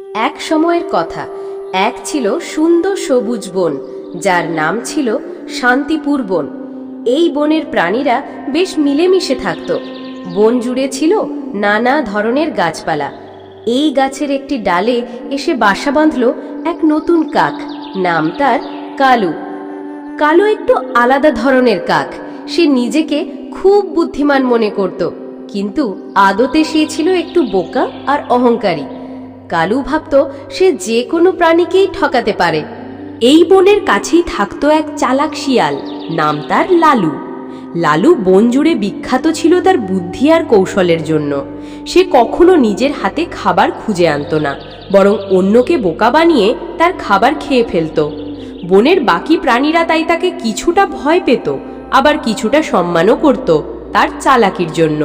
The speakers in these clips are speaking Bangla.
এক সময়ের কথা, এক ছিল সুন্দর সবুজ বন, যার নাম ছিল শান্তিপুর বন। এই বনের প্রাণীরা বেশ মিলেমিশে থাকত। বন জুড়ে ছিল নানা ধরনের গাছপালা। এই গাছের একটি ডালে এসে বাসা বাঁধল এক নতুন কাক। নাম তার কালু। কালু একটু আলাদা ধরনের কাক। সে নিজেকে খুব বুদ্ধিমান মনে করত, কিন্তু আদতে সে ছিল একটু বোকা আর অহংকারী। কালু ভাবত সে যে কোনো প্রাণীকেই ঠকাতে পারে। এই বনের কাছেই থাকতো এক চালাক শিয়াল, নাম তার লালু। লালু বন জুড়ে বিখ্যাত ছিল তার বুদ্ধি আর কৌশলের জন্য। সে কখনো নিজের হাতে খাবার খুঁজে আনতো না, বরং অন্যকে বোকা বানিয়ে তার খাবার খেয়ে ফেলত। বনের বাকি প্রাণীরা তাই তাকে কিছুটা ভয় পেত, আবার কিছুটা সম্মানও করত তার চালাকির জন্য।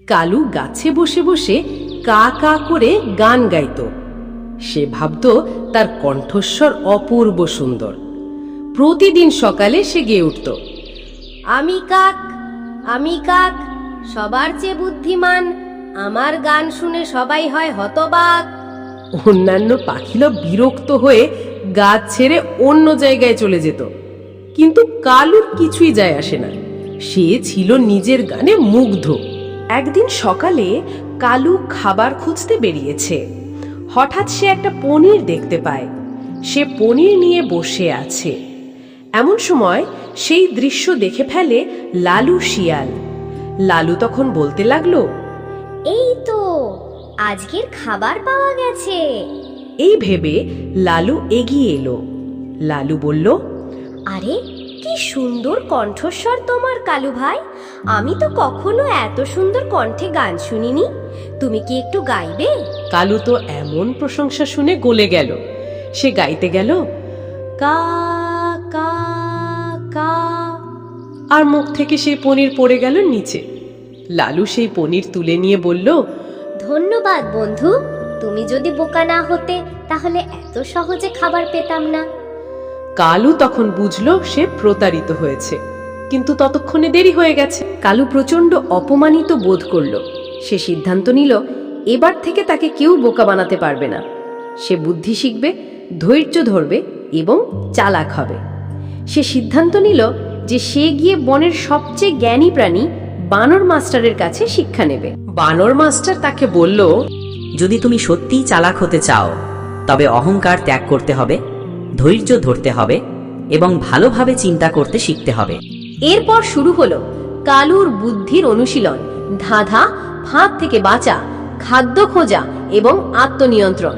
কালু গাছে বসে বসে কা কা করে গান গাইত। সে ভাবত তার কণ্ঠস্বর অপূর্ব সুন্দর। প্রতিদিন সকালে সে গেয়ে উঠত, আমি কাক, আমি কাক, সবার চেয়ে বুদ্ধিমান, আমার গান শুনে সবাই হয় হতবাক। অন্যান্য পাখিরা বিরক্ত হয়ে গাছ ছেড়ে অন্য জায়গায় চলে যেত, কিন্তু কালুর কিছুই যায় আসে না। সে ছিল নিজের গানে মুগ্ধ। একদিন সকালে কালু খাবার খুঁজতে বেরিয়েছে। হঠাৎ সে একটা পনির দেখতে পায়। সে পনির নিয়ে বসে আছে। এমন সময় সেই দৃশ্য দেখে ফেলে লালু শিয়াল। লালু তখন বলতে লাগলো, এই তো আজকের খাবার পাওয়া গেছে। এই ভেবে লালু এগিয়ে এলো। লালু বলল, আরে কি সুন্দর কণ্ঠস্বর তোমার কালু ভাই, আমি তো কখনো এত সুন্দর কণ্ঠে গান শুনিনি। তুমি কি একটু গাইবে? কালু তো এমন প্রশংসা শুনে গলে গেল। সে গাইতে গেল, কা কা কা, আর মুখ থেকে সেই পনির পড়ে গেল নিচে। লালু সেই পনির তুলে নিয়ে বলল, ধন্যবাদ বন্ধু, তুমি যদি বোকা না হতে তাহলে এত সহজে খাবার পেতাম না। কালু তখন বুঝলো সে প্রতারিত হয়েছে, কিন্তু ততক্ষণে দেরি হয়ে গেছে। কালু প্রচন্ড অপমানিত বোধ করল। সে সিদ্ধান্ত নিল এবার থেকে তাকে কেউ বোকা বানাতে পারবে না। সে বুদ্ধি শিখবে, ধৈর্য ধরবে এবং চালাক হবে। সে সিদ্ধান্ত নিল যে সে গিয়ে বনের সবচেয়ে জ্ঞানী প্রাণী বানর মাস্টারের কাছে শিক্ষা নেবে। বানর মাস্টার তাকে বলল, যদি তুমি সত্যিই চালাক হতে চাও, তবে অহংকার ত্যাগ করতে হবে, ধৈর্য ধরতে হবে এবং ভালোভাবে চিন্তা করতে শিখতে হবে। এরপর শুরু হলো কালুর বুদ্ধির অনুশীলন, ধাঁধা, ফাঁদ থেকে বাঁচা, খাদ্য খোঁজা এবং আত্মনিয়ন্ত্রণ।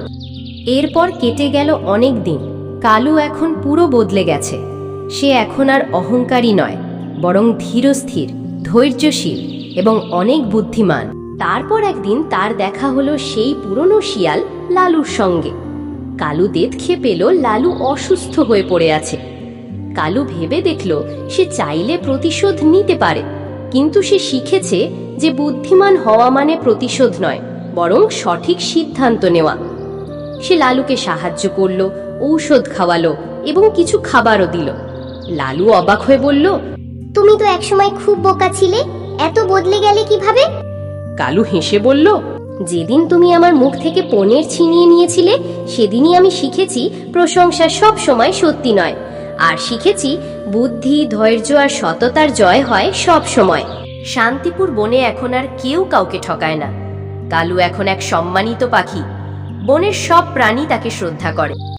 এরপর কেটে গেল অনেক দিন। কালু এখন পুরো বদলে গেছে। সে এখন আর অহংকারী নয়, বরং ধীরস্থির, ধৈর্যশীল এবং অনেক বুদ্ধিমান। তারপর একদিন তার দেখা হলো সেই পুরনো শিয়াল লালুর সঙ্গে। কালু দেখে পেল লালু অসুস্থ হয়ে পড়ে আছে। কালু ভেবে দেখল সে চাইলে প্রতিশোধ নিতে পারে, কিন্তু সে শিখেছে যে বুদ্ধিমান হওয়া মানে প্রতিশোধ নয়, বরং সঠিক সিদ্ধান্ত নেওয়া। সে লালুকে সাহায্য করলো, ঔষধ খাওয়ালো এবং কিছু খাবারও দিল। লালু অবাক হয়ে বলল, তুমি তো একসময় খুব বোকা ছিলে, এত বদলে গেলে কিভাবে? কালু হেসে বলল, যেদিন তুমি আমার মুখ থেকে পনির ছিনিয়ে নিয়েছিলে, সেদিনই আমি শিখেছি প্রশংসা সব সময় সত্যি নয়, আর শিখেছি বুদ্ধি, ধৈর্য আর সততার জয় হয় সব সময়। শান্তিপুর বনে এখন আর কেউ কাউকে ঠকায় না। কালু এখন এক সম্মানিত পাখি। বনের সব প্রাণী তাকে শ্রদ্ধা করে।